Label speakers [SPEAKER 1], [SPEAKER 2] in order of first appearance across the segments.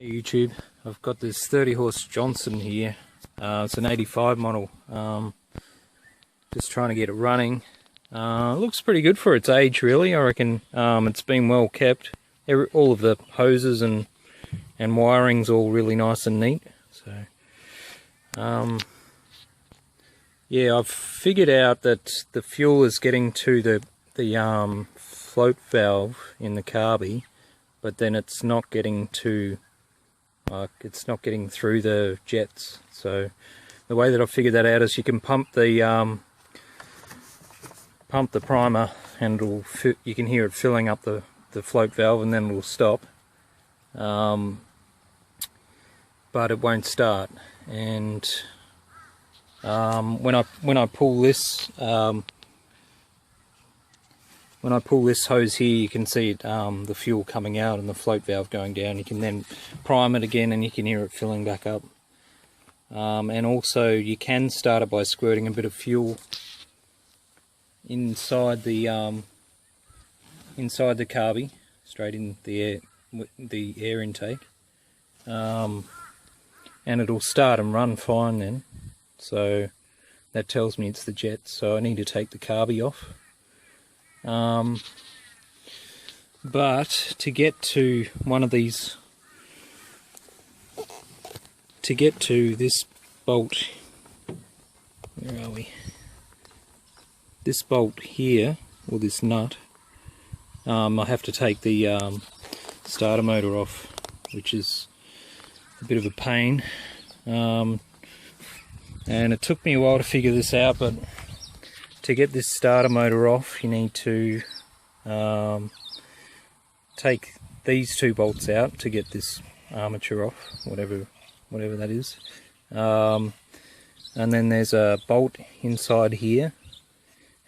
[SPEAKER 1] Hey YouTube, I've got this 30 horse Johnson here. It's an 85 model. Just trying to get it running. Looks pretty good for its age, really. I reckon it's been well kept. All of the hoses and wiring's all really nice and neat. So yeah, I've figured out that the fuel is getting to the float valve in the carby, but then it's not getting to it's not getting through the jets. So the way that I've figured that out is you can pump the primer and you can hear it filling up the float valve, and then it will stop, but it won't start. And when I pull this hose here, you can see it, the fuel coming out and the float valve going down. You can then prime it again and you can hear it filling back up. And also you can start it by squirting a bit of fuel inside the carby, straight in the air intake, and it'll start and run fine then. So that tells me it's the jets, so I need to take the carby off. But to get to one of these, to get to this bolt, where are we? This bolt here, or this nut, I have to take the starter motor off, which is a bit of a pain. And it took me a while to figure this out, but to get this starter motor off, you need to take these two bolts out to get this armature off, whatever that is. And then there's a bolt inside here,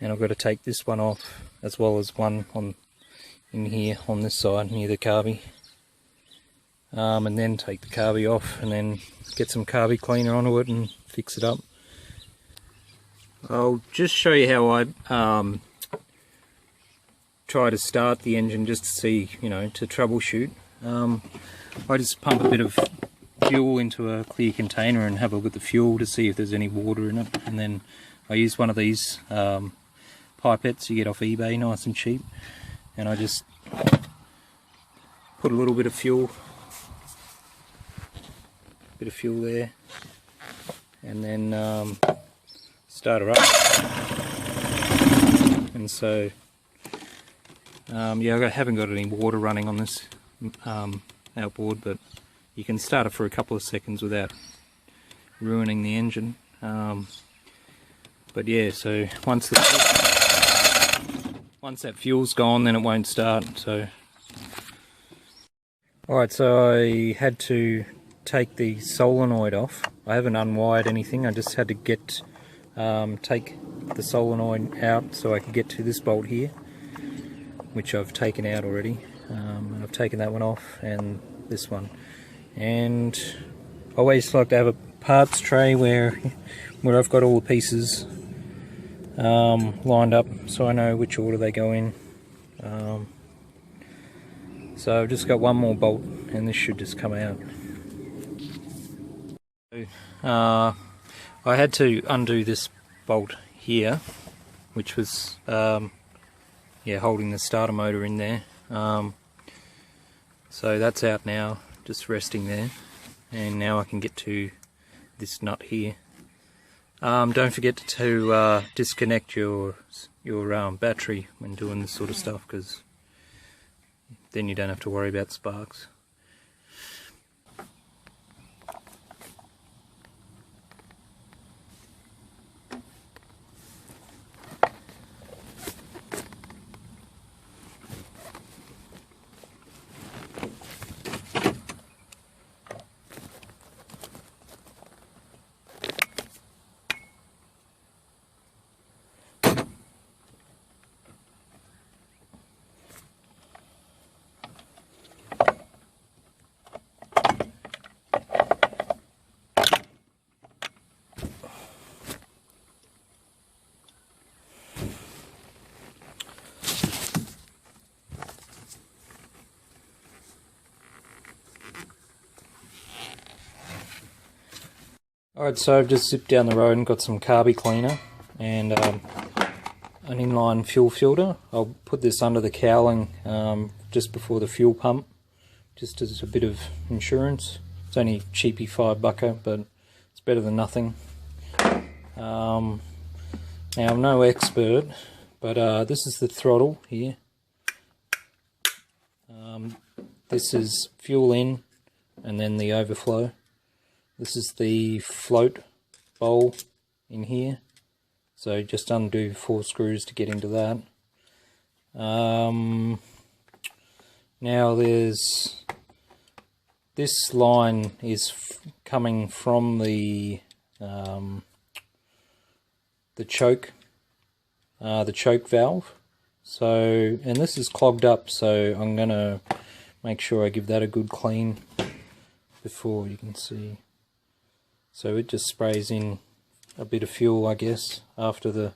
[SPEAKER 1] and I've got to take this one off, as well as one in here on this side near the carby. And then take the carby off, and then get some carby cleaner onto it and fix it up. I'll just show you how I try to start the engine, just to see, to troubleshoot. I just pump a bit of fuel into a clear container and have a look at the fuel to see if there's any water in it, and then I use one of these pipettes you get off eBay, nice and cheap, and I just put a little bit of fuel there, and then start her up. And so yeah, I haven't got any water running on this outboard, but you can start it for a couple of seconds without ruining the engine. But yeah, so once that fuel's gone, then it won't start. So alright, so I had to take the solenoid off. I haven't unwired anything, I just had to get take the solenoid out so I could get to this bolt here, which I've taken out already. I've taken that one off, and this one. And I always like to have a parts tray where I've got all the pieces lined up, so I know which order they go in. So I've just got one more bolt, and this should just come out. I had to undo this bolt here, which was yeah, holding the starter motor in there. So that's out now, just resting there, and now I can get to this nut here. Don't forget to disconnect your battery when doing this sort of stuff, because then you don't have to worry about sparks. Alright, so I've just zipped down the road and got some carby cleaner and an inline fuel filter. I'll put this under the cowling just before the fuel pump, just as a bit of insurance. It's only a cheapy $5, but it's better than nothing. Now I'm no expert, but this is the throttle here. This is fuel in and then the overflow. This is the float bowl in here, so just undo 4 screws to get into that. Now there's this line is coming from the choke valve. So, and this is clogged up, so I'm gonna make sure I give that a good clean before you can see. So it just sprays in a bit of fuel, I guess, after the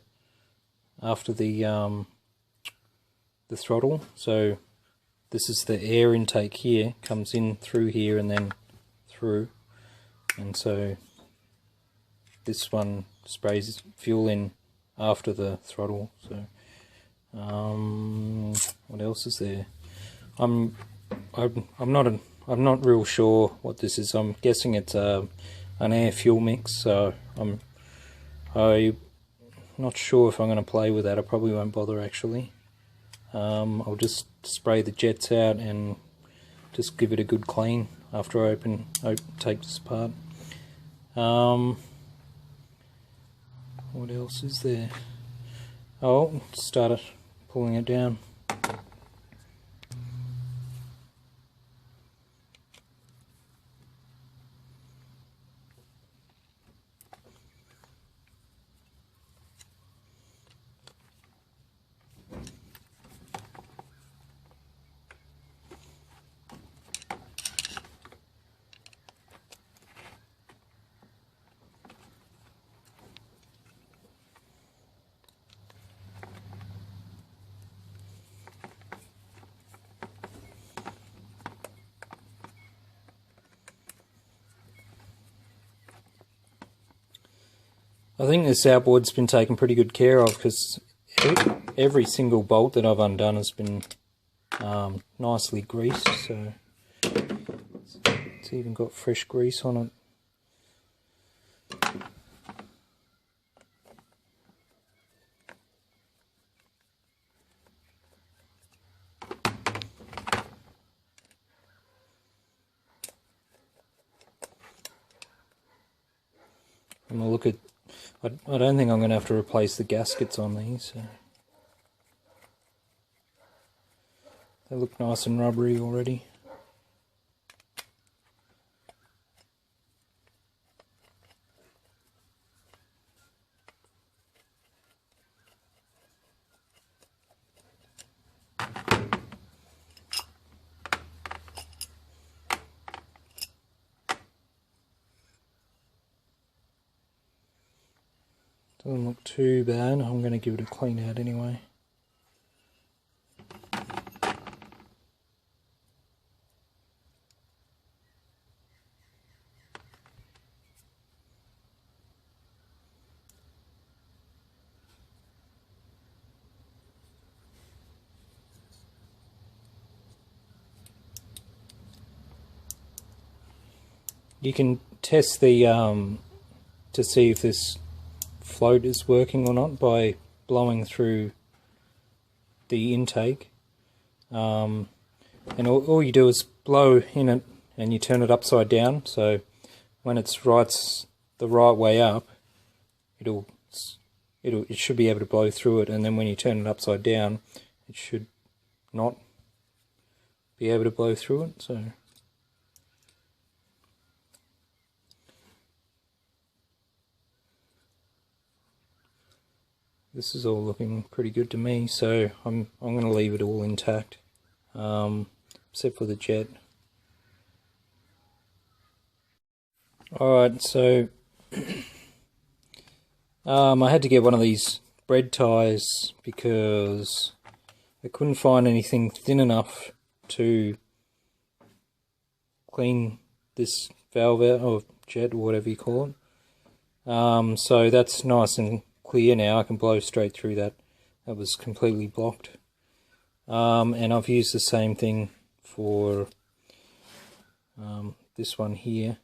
[SPEAKER 1] throttle. So this is the air intake here, comes in through here and then through, and so this one sprays fuel in after the throttle. So what else is there? I'm not real sure what this is. I'm guessing it's an air fuel mix, so I'm not sure if I'm going to play with that. I probably won't bother actually. I'll just spray the jets out and just give it a good clean after I take this apart. What else is there? Oh, started pulling it down. I think this outboard's been taken pretty good care of, because every single bolt that I've undone has been nicely greased, so it's even got fresh grease on it. And we'll look at, I don't think I'm going to have to replace the gaskets on these. So they look nice and rubbery already. Doesn't look too bad. I'm going to give it a clean out anyway. You can test the to see if this float is working or not by blowing through the intake, and all you do is blow in it and you turn it upside down, so when it's the right way up, it should be able to blow through it, and then when you turn it upside down it should not be able to blow through it. So this is all looking pretty good to me, so I'm going to leave it all intact, except for the jet. Alright, so I had to get one of these bread ties because I couldn't find anything thin enough to clean this valve out, or jet, or whatever you call it. So that's nice and clear now. I can blow straight through that. That was completely blocked. And I've used the same thing for this one here.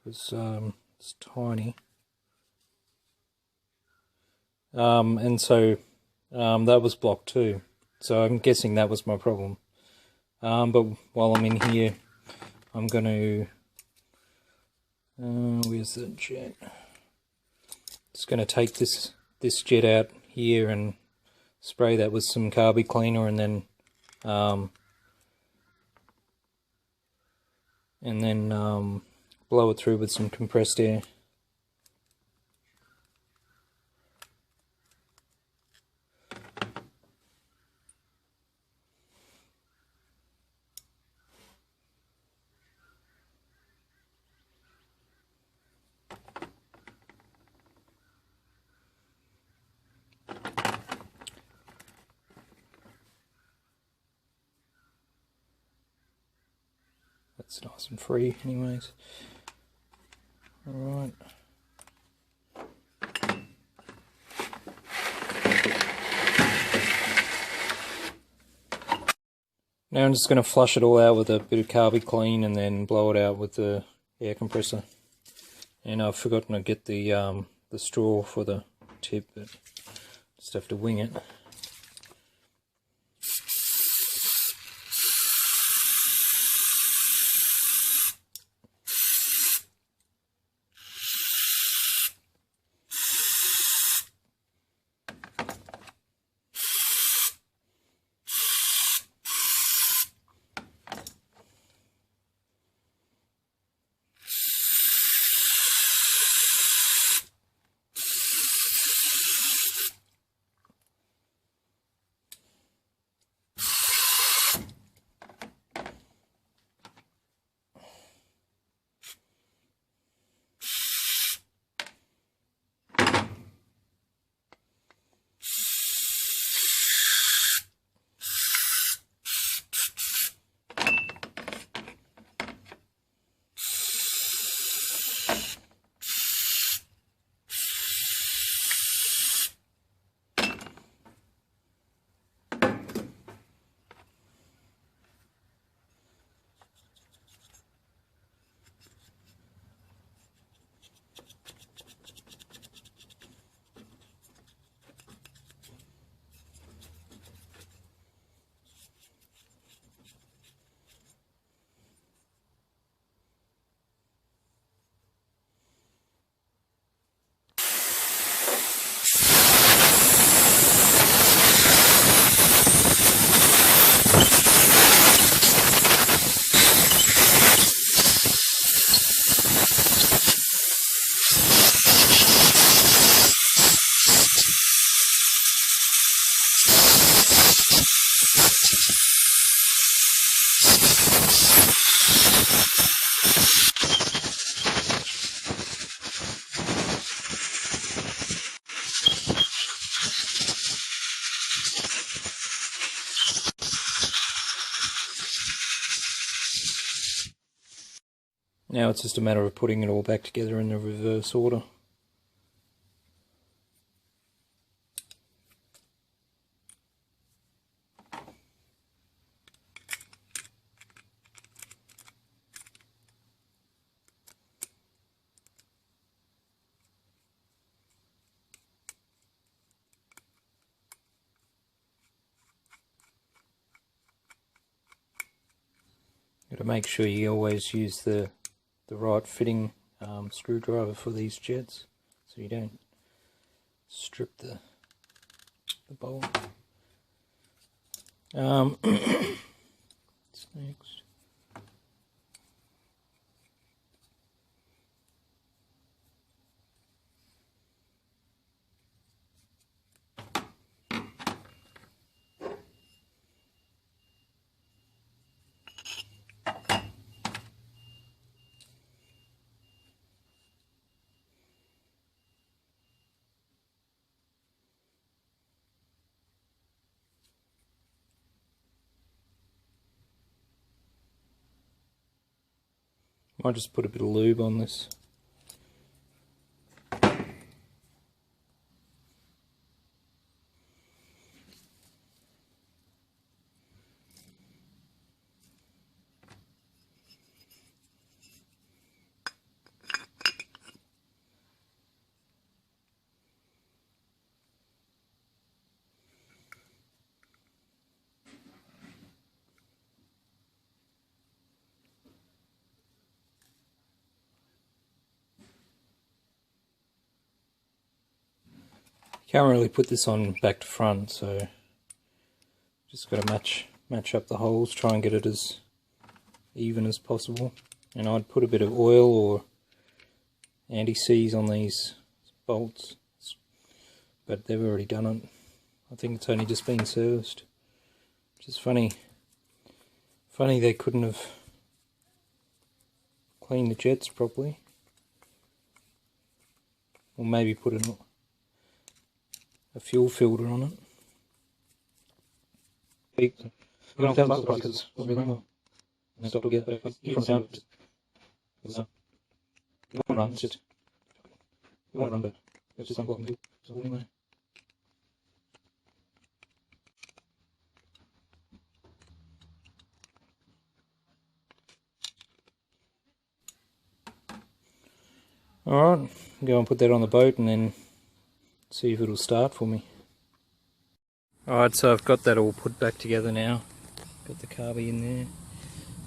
[SPEAKER 1] Because it's tiny. And so that was blocked too. So I'm guessing that was my problem. But while I'm in here, I'm going to... where's the jet? Just going to take this jet out here and spray that with some carby cleaner, and then blow it through with some compressed air. That's nice and free anyways. Alright. Now I'm just going to flush it all out with a bit of carby clean and then blow it out with the air compressor. And I've forgotten to get the straw for the tip, but just have to wing it. Now it's just a matter of putting it all back together in the reverse order. Got to make sure you always use the right fitting screwdriver for these jets, so you don't strip the bolt. What's next? Might just put a bit of lube on this. Can't really put this on back to front, so just got to match up the holes, try and get it as even as possible. And I'd put a bit of oil or anti-seize on these bolts, but they've already done it. I think it's only just been serviced, which is funny. Funny they couldn't have cleaned the jets properly, or maybe put a fuel filter on it. You don't tell about because it's really long. And stop to get back from sound. You won't run, it's just you won't run, but it's just unblocking too. So anyway. Alright, go and put that on the boat and then see if it'll start for me. Alright, so I've got that all put back together now. Got the carby in there,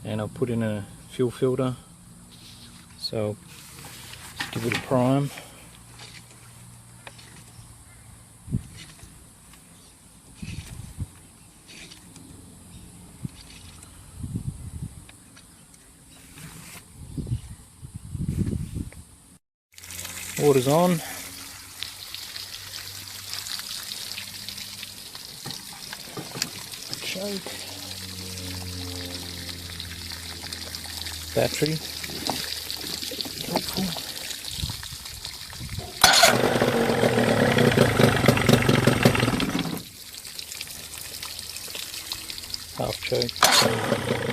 [SPEAKER 1] and I'll put in a fuel filter. So just give it a prime. Water's on. Choke. Battery. Helpful. Half choke.